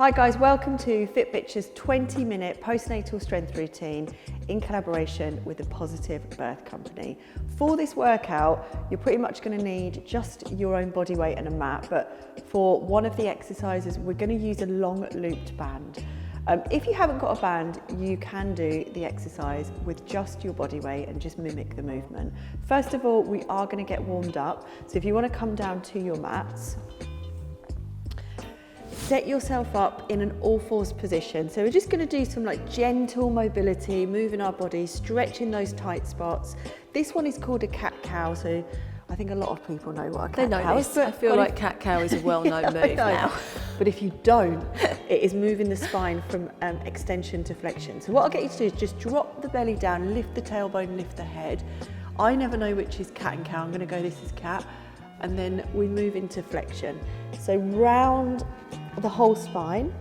Hi guys, welcome to Fit Bitch's 20-minute postnatal strength routine in collaboration with the Positive Birth Company. For this workout, you're pretty much going to need just your own body weight and a mat, but for one of the exercises, we're going to use a long looped band. If you haven't got a band, you can do the exercise with just your body weight and just mimic the movement. First of all, we are going to get warmed up. So if you want to come down to your mats, set yourself up in an all fours position. So we're just going to do some gentle mobility, moving our body, stretching those tight spots. This one is called a cat-cow, so I think a lot of people know what a cat-cow is. I feel like cat-cow is a well-known move now. But if you don't, it is moving the spine from extension to flexion. So what I'll get you to do is just drop the belly down, lift the tailbone, lift the head. I never know which is cat and cow. I'm going to go, this is cat. And then we move into flexion. So round the whole spine,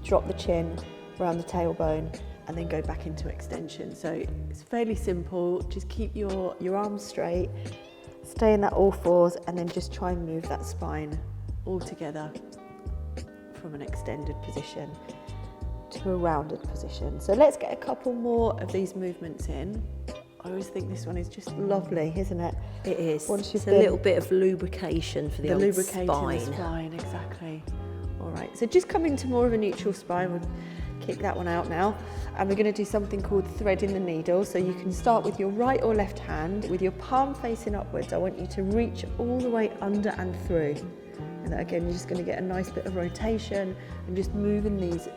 drop the chin, round the tailbone, and then go back into extension. So it's fairly simple. Just keep your arms straight, stay in that all fours, and then just try and move that spine all together from an extended position to a rounded position. So let's get a couple more of these movements in. I always think this one is just lovely, isn't it? It is. It's a little bit of lubrication for the old spine. The spine, exactly. All right, so just come into more of a neutral spine. We'll kick that one out now. And we're going to do something called threading the needle. So you can start with your right or left hand with your palm facing upwards. I want you to reach all the way under and through. And again, you're just going to get a nice bit of rotation and just moving these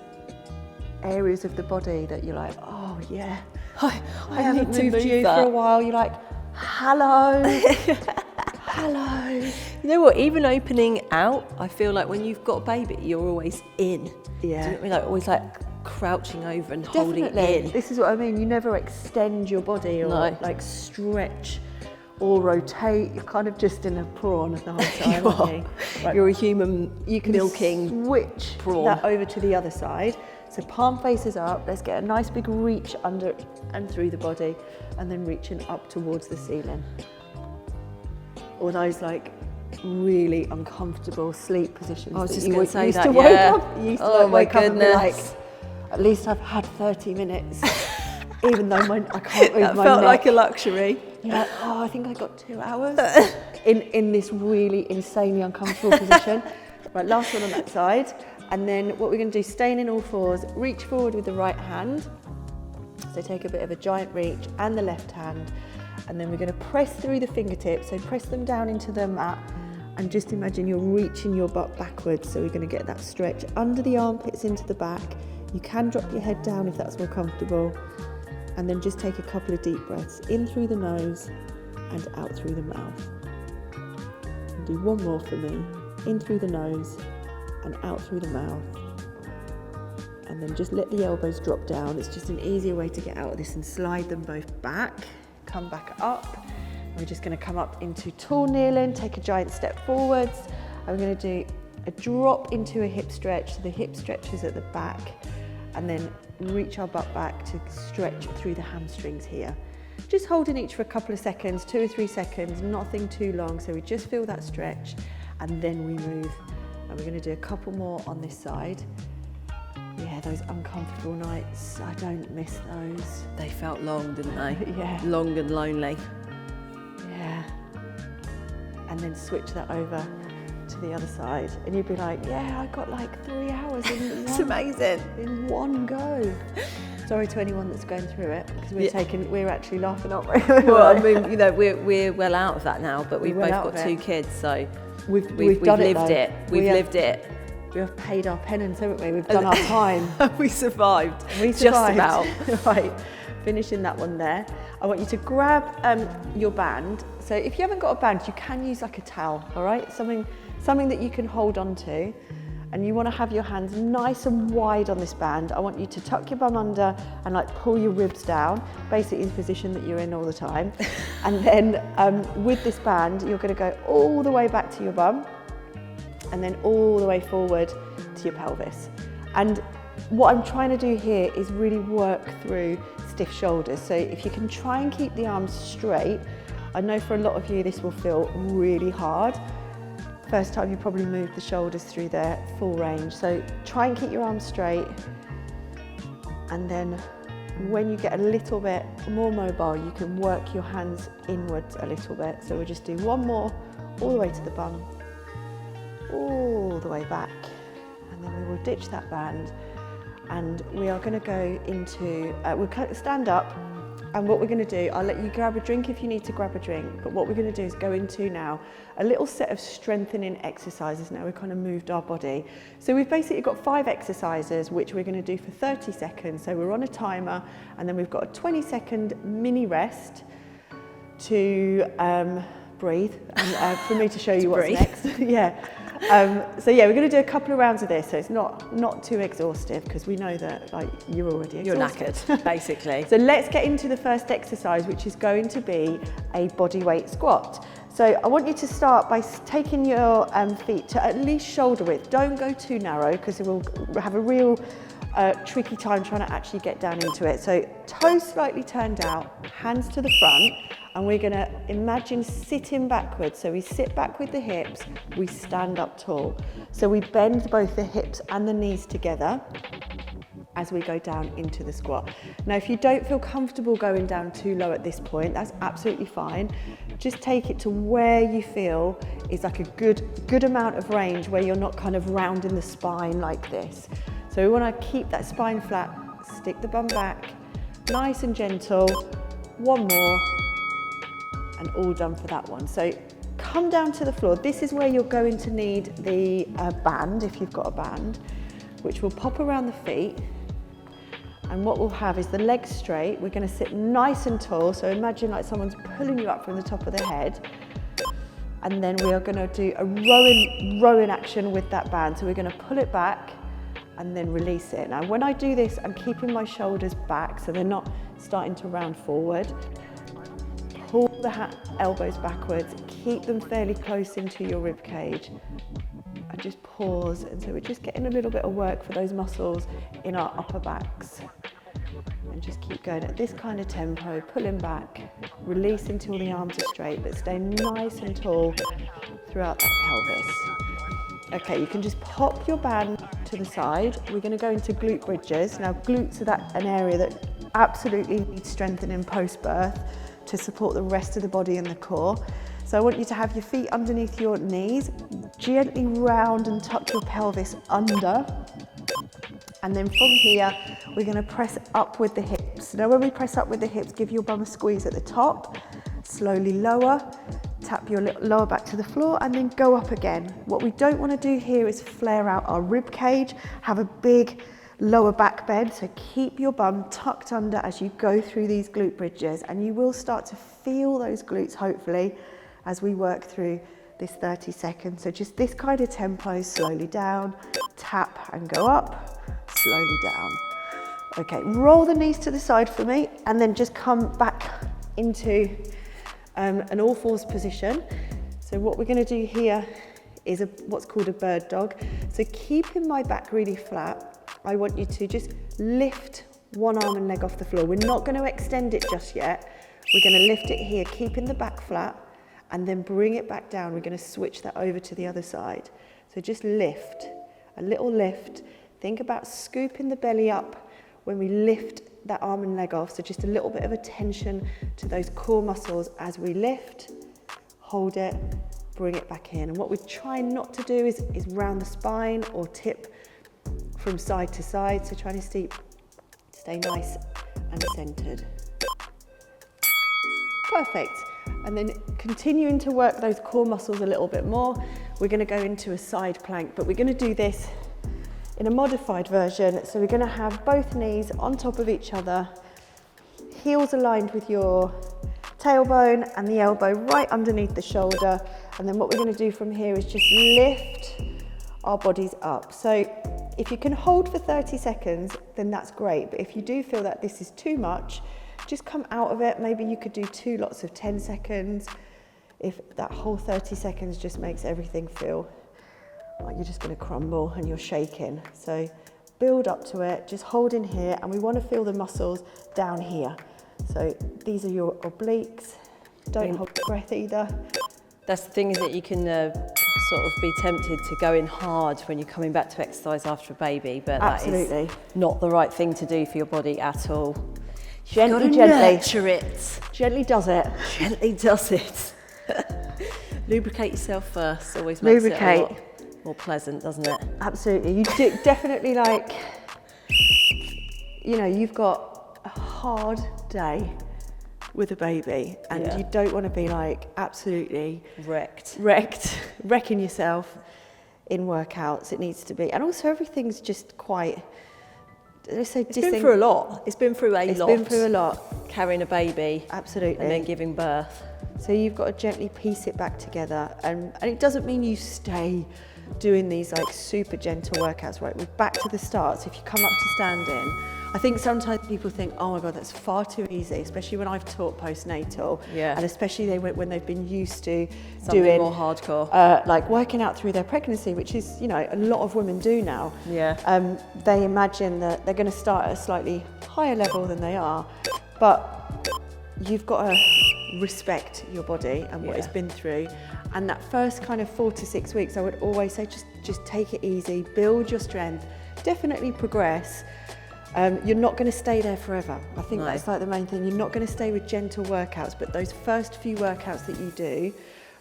areas of the body that you're like, oh yeah. I haven't moved you for a while. You're like, hello, hello. You know what? Even opening out, I feel like when you've got a baby, you're always in. Yeah. Do you know what I mean? Always crouching over and holding it in. This is what I mean. You never extend your body or stretch or rotate. You're kind of just in a prawn the whole time, aren't you? Right. You're a human. You can milking switch prawn. That over to the other side. So palm faces up, let's get a nice big reach under and through the body, and then reaching up towards the ceiling. All those really uncomfortable sleep positions. I was just going to say that, You used to wake up and be like, at least I've had 30 minutes, even though I can't move my neck. That felt like a luxury. You're like, oh, I think I got 2 hours in this really insanely uncomfortable position. Right, last one on that side. And then what we're going to do, staying in all fours, reach forward with the right hand. So take a bit of a giant reach and the left hand. And then we're going to press through the fingertips. So press them down into the mat and just imagine you're reaching your butt backwards. So we're going to get that stretch under the armpits into the back. You can drop your head down if that's more comfortable. And then just take a couple of deep breaths in through the nose and out through the mouth. And do one more for me. In through the nose and out through the mouth, and then just let the elbows drop down. It's just an easier way to get out of this, and slide them both back, come back up. We're just going to come up into tall kneeling, take a giant step forwards, and we're going to do a drop into a hip stretch. So the hip stretches at the back, and then reach our butt back to stretch through the hamstrings here. Just holding each for a couple of seconds, 2 or 3 seconds, nothing too long, so we just feel that stretch, and then we move. And we're going to do a couple more on this side. Yeah, those uncomfortable nights, I don't miss those. They felt long, didn't they? Yeah. Long and lonely. Yeah. And then switch that over to the other side. And you'd be like, yeah, I got 3 hours in It's amazing. In one go. Sorry to anyone that's going through it, because we're actually laughing, aren't we? Well, I mean, we're well out of that now, but we've both got 2 kids, so We've lived it. We've lived it. We have paid our penance, haven't we? We've done our time. We survived. Just about. Right, finishing that one there. I want you to grab your band. So if you haven't got a band, you can use a towel, all right? Something that you can hold on to. And you want to have your hands nice and wide on this band. I want you to tuck your bum under and pull your ribs down, basically the position that you're in all the time. And then with this band, you're going to go all the way back to your bum and then all the way forward to your pelvis. And what I'm trying to do here is really work through stiff shoulders. So if you can try and keep the arms straight, I know for a lot of you this will feel really hard. first time you probably moved the shoulders through their full range. So try and keep your arms straight, and then when you get a little bit more mobile, you can work your hands inwards a little bit. So we'll just do one more, all the way to the bum, all the way back, and then we will ditch that band, and we are going to go into, we'll stand up, and what we're going to do, I'll let you grab a drink if you need to grab a drink, but what we're going to do is go into now a little set of strengthening exercises. Now we've kind of moved our body. So we've basically got 5 exercises which we're going to do for 30 seconds. So we're on a timer, and then we've got a 20-second mini rest to breathe, and for me to show you what's next. Yeah. So yeah, we're going to do a couple of rounds of this, so it's not too exhaustive, because we know that like you're already exhausted. You're knackered, basically. So let's get into the first exercise, which is going to be a body weight squat. So I want you to start by taking your feet to at least shoulder width. Don't go too narrow, because it will have a real tricky time trying to actually get down into it. So toes slightly turned out, hands to the front, and we're going to imagine sitting backwards. So we sit back with the hips, we stand up tall. So we bend both the hips and the knees together as we go down into the squat. Now, if you don't feel comfortable going down too low at this point, that's absolutely fine. Just take it to where you feel is like a good amount of range, where you're not kind of rounding the spine like this. So we want to keep that spine flat, stick the bum back, nice and gentle. One more, and all done for that one. So come down to the floor. This is where you're going to need the band, if you've got a band, which will pop around the feet. And what we'll have is the legs straight. We're going to sit nice and tall. So imagine like someone's pulling you up from the top of the head. And then we are going to do a rowing action with that band. So we're going to pull it back and then release it. Now, when I do this, I'm keeping my shoulders back so they're not starting to round forward. Pull the elbows backwards, keep them fairly close into your rib cage, and just pause. And so we're just getting a little bit of work for those muscles in our upper backs. And just keep going at this kind of tempo, pulling back, release until the arms are straight, but stay nice and tall throughout that pelvis. Okay, you can just pop your band to the side. We're going to go into glute bridges. Now, glutes are an area that absolutely needs strengthening post-birth to support the rest of the body and the core. So I want you to have your feet underneath your knees, gently round and tuck your pelvis under. And then from here, we're going to press up with the hips. Now, when we press up with the hips, give your bum a squeeze at the top, slowly lower, tap your lower back to the floor, and then go up again. What we don't want to do here is flare out our rib cage, have a big lower back bend, so keep your bum tucked under as you go through these glute bridges, and you will start to feel those glutes, hopefully, as we work through this 30 seconds. So just this kind of tempo, slowly down, tap and go up, slowly down. Okay, roll the knees to the side for me, and then just come back into an all fours position. So what we're going to do here is what's called a bird dog. So keeping my back really flat, I want you to just lift one arm and leg off the floor. We're not going to extend it just yet. We're going to lift it here, keeping the back flat, and then bring it back down. We're going to switch that over to the other side. So just lift, a little lift. Think about scooping the belly up when we lift that arm and leg off. So just a little bit of attention to those core muscles as we lift, hold it, bring it back in. And what we're trying not to do is round the spine or tip from side to side. So trying to stay nice and centered. Perfect. And then continuing to work those core muscles a little bit more, we're going to go into a side plank, but we're going to do this in a modified version. So we're going to have both knees on top of each other, heels aligned with your tailbone and the elbow right underneath the shoulder. And then what we're going to do from here is just lift our bodies up. So if you can hold for 30 seconds, then that's great. But if you do feel that this is too much, just come out of it. Maybe you could do 2 lots of 10 seconds. If that whole 30 seconds just makes everything feel like you're just going to crumble and you're shaking. So build up to it, just hold in here, and we want to feel the muscles down here. So these are your obliques. Don't hold your breath either. That's the thing, is that you can sort of be tempted to go in hard when you're coming back to exercise after a baby, but Absolutely. that is not the right thing to do for your body at all. Gently, nurture it. Gently does it. Gently does it. Lubricate yourself first. Always makes it a lot more pleasant, doesn't it? Absolutely. You do definitely, like, you know, you've got a hard day with a baby, and you don't want to be like absolutely wrecking yourself in workouts. It needs to be, and also everything's just quite. It's been through a lot. It's been through a lot. Carrying a baby. Absolutely. And then giving birth. So you've got to gently piece it back together. And it doesn't mean you stay doing these like super gentle workouts, right? We're back to the start. So if you come up to standing, I think sometimes people think, oh my God, that's far too easy, especially when I've taught postnatal. Yeah. And especially when they've been used to something doing more hardcore. Like working out through their pregnancy, which is, you know, a lot of women do now. Yeah. They imagine that they're going to start at a slightly higher level than they are, but you've got to respect your body and what it's been through. And that first kind of 4 to 6 weeks, I would always say, just take it easy, build your strength, definitely progress. You're not going to stay there forever. I think that's like the main thing. You're not going to stay with gentle workouts, but those first few workouts that you do,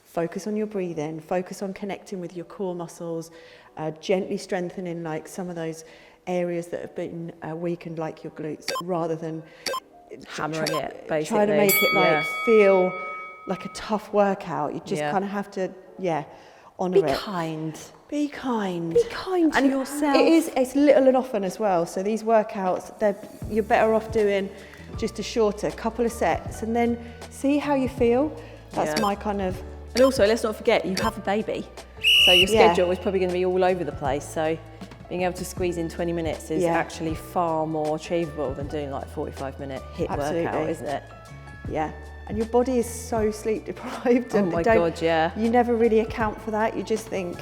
focus on your breathing, focus on connecting with your core muscles, gently strengthening like some of those areas that have been weakened, like your glutes, rather than hammering it, basically. Trying to make it like feel like a tough workout. You just kind of have to, honour it. Be kind. Be kind. Be kind to yourself. It's little and often as well. So these workouts, you're better off doing just a shorter couple of sets and then see how you feel. That's my kind of... And also, let's not forget, you have a baby. So your schedule is probably going to be all over the place. So being able to squeeze in 20 minutes is actually far more achievable than doing like 45-minute HIIT workout, isn't it? Yeah. And your body is so sleep deprived. Oh my God, yeah. You never really account for that. You just think,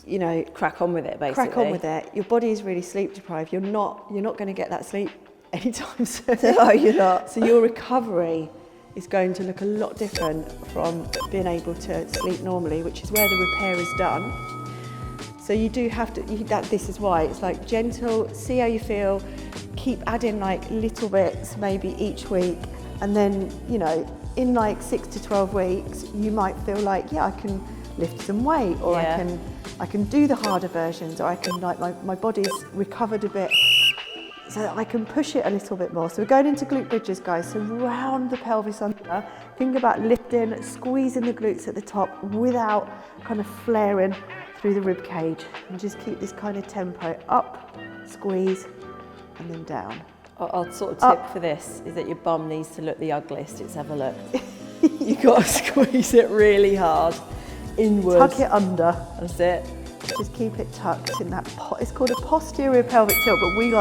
you know, crack on with it, basically. Crack on with it. Your body is really sleep deprived. You're not going to get that sleep anytime soon. No, you're not. So your recovery is going to look a lot different from being able to sleep normally, which is where the repair is done. So you do have to, this is why, it's like gentle, see how you feel, keep adding like little bits maybe each week, and then, you know, in like 6 to 12 weeks, you might feel like, I can lift some weight, or I can do the harder versions, or I can, like, my body's recovered a bit, so that I can push it a little bit more. So we're going into glute bridges, guys. So round the pelvis under. Think about lifting, squeezing the glutes at the top without kind of flaring through the rib cage, and just keep this kind of tempo up, squeeze, and then down. Our sort of tip for this is that your bum needs to look the ugliest it's ever looked. You've got to squeeze it really hard inwards. Tuck it under. That's it. Just keep it tucked in that it's called a posterior pelvic tilt, but we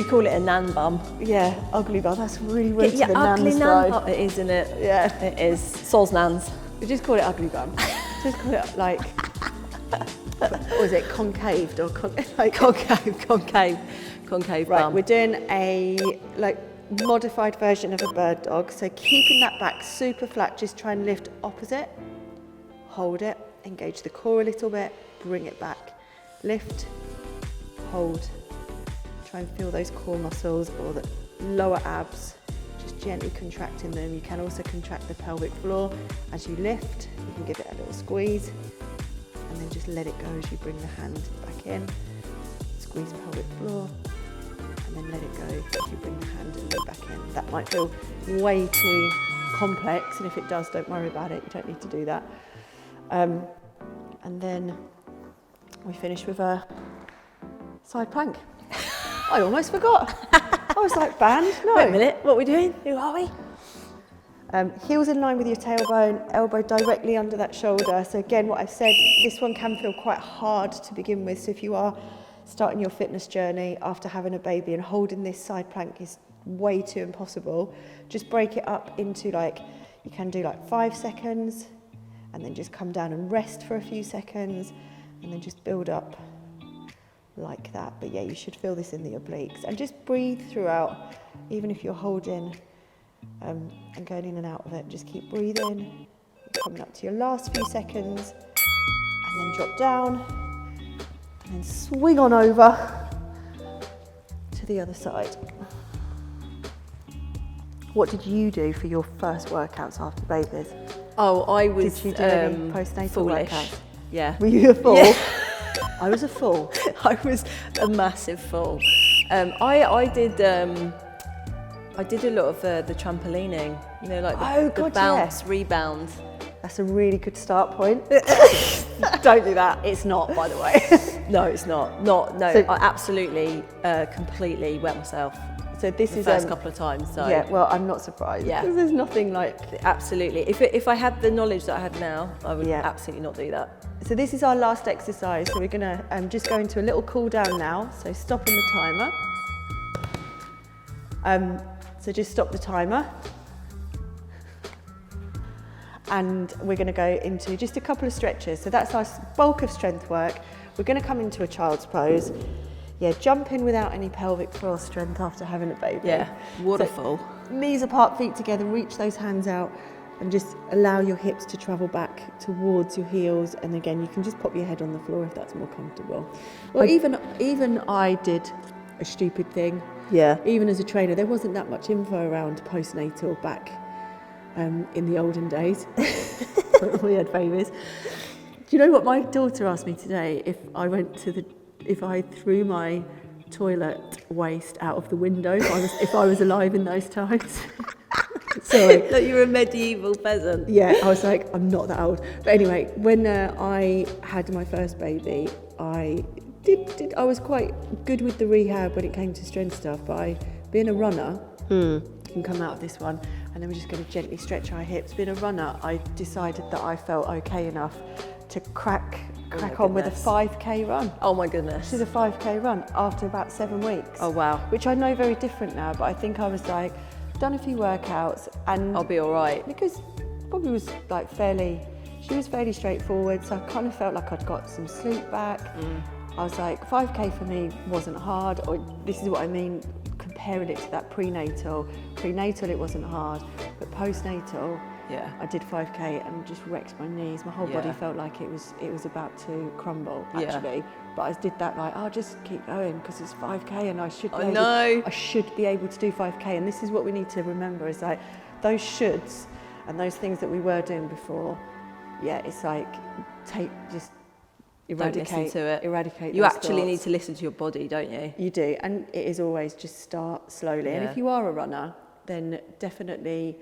call it a nan bum. Yeah, ugly bum. That's really weird. Get your ugly nan bum. It is, isn't it? Yeah, it is. Soz nans. We just call it ugly bum. Just call it like, what was it, concaved or concave right, bum. We're doing a like modified version of a bird dog. So keeping that back super flat, just try and lift opposite, hold it, engage the core a little bit, bring it back, lift, hold, try and feel those core muscles or the lower abs, just gently contracting them. You can also contract the pelvic floor as you lift. You can give it a little squeeze and then just let it go as you bring the hand back in, squeeze pelvic floor, and then let it go as you bring the hand and leg back in. That might feel way too complex, and if it does, don't worry about it. You don't need to do that. And then we finish with a side plank. I almost forgot. I was like, band? No. Wait a minute, what are we doing? Who are we? Heels in line with your tailbone, elbow directly under that shoulder. So again, what I've said, this one can feel quite hard to begin with. So if you are starting your fitness journey after having a baby and holding this side plank is way too impossible, just break it up into like, you can do like 5 seconds, and then just come down and rest for a few seconds, and then just build up like that. But yeah, you should feel this in the obliques, and just breathe throughout, even if you're holding and going in and out of it. Just keep breathing, coming up to your last few seconds, and then drop down, and then swing on over to the other side. What did you do for your first workouts after babies? Oh, I was Did you do any postnatal foolish. workouts? Yeah. Were you a fool? Yeah. I was a fool. I was a massive fool. I did a lot of the trampolining, you know, like the bounce, rebound. That's a really good start point. Don't do that. It's not, by the way. No, it's not. No, so, I absolutely, completely wet myself. So this is the first couple of times. So yeah, well, I'm not surprised. Yeah, because there's nothing like absolutely. If I had the knowledge that I had now, I would absolutely not do that. So this is our last exercise. So we're gonna just go into a little cool down now. So stopping the timer. So just stop the timer. And we're going to go into just a couple of stretches. So that's our bulk of strength work. We're going to come into a child's pose. Yeah, jump in without any pelvic floor strength after having a baby. Yeah, waterfall. So, knees apart, feet together, reach those hands out and just allow your hips to travel back towards your heels. And again, you can just pop your head on the floor if that's more comfortable. Or even I did a stupid thing. Yeah. Even as a trainer, there wasn't that much info around postnatal back in the olden days when we had babies. Do you know what my daughter asked me today? If I threw my toilet waste out of the window, if I was alive in those times. Sorry. That you were a medieval peasant. Yeah, I was like, I'm not that old. But anyway, when I had my first baby, I was quite good with the rehab when it came to strength stuff, but being a runner, can come out of this one, and then we're just going to gently stretch our hips. Being a runner, I decided that I felt okay enough to crack on with a 5k run. Oh my goodness. This is a 5k run after about 7 weeks. Oh wow. Which I know very different now, but I think I was like, done a few workouts and I'll be all right. Because Bobby was like she was fairly straightforward, so I kind of felt like I'd got some sleep back. I was like, 5k for me wasn't hard, or this is what I mean, comparing it to that prenatal. Prenatal, it wasn't hard, but postnatal, yeah, I did 5k and just wrecked my knees. My whole body felt like it was about to crumble, actually. But I did that like, I'll just keep going because it's 5k and I should be able to do 5k. And this is what we need to remember, is like those shoulds and those things that we were doing before. Yeah, it's like eradicate You actually thoughts. need to listen to your body, don't you? You do, and it is always just start slowly. And if you are a runner, then definitely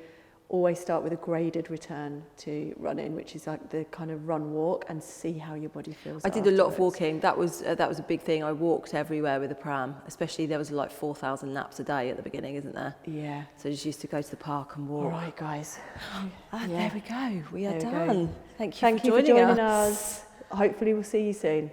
always start with a graded return to running, which is like the kind of run walk, and see how your body feels. I did a lot of walking. That was a big thing. I walked everywhere with a pram, especially there was like 4,000 laps a day at the beginning, isn't there? Yeah. So I just used to go to the park and walk. All right, guys. There we go. We are done. Thank you for joining joining us. us. Hopefully we'll see you soon.